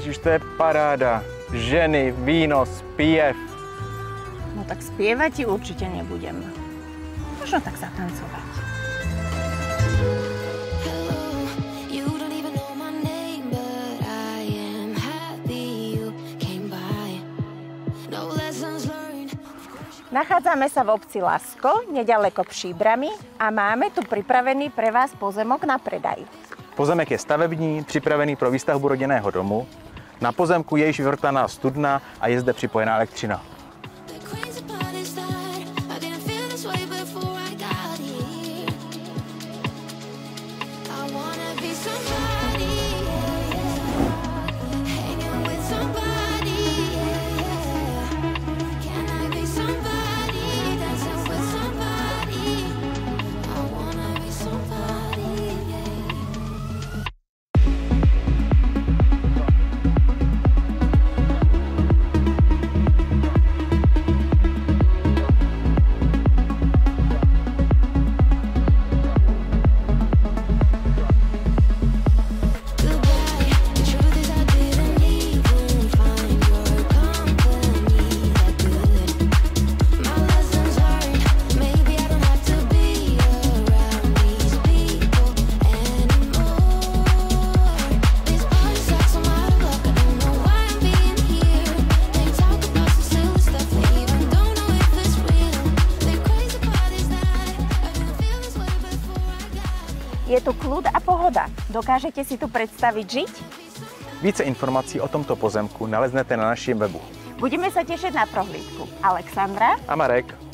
Ježiš, to je paráda. Ženy, víno, spiev. No tak spievať ti určite nebudem. Možno tak zatancovať. Nachádzame sa v obci Lasko, neďaleko Příbrami a máme tu pripravený pre vás pozemok na predaj. Pozemek je stavební, připravený pro výstavbu rodinného domu. Na pozemku je již vyvrtaná studna a je zde připojená elektřina. Je tu kľud a pohoda. Dokážete si tu predstaviť žiť? Více informací o tomto pozemku naleznete na našem webu. Budeme sa tešiť na prohlídku. Alexandra A Marek.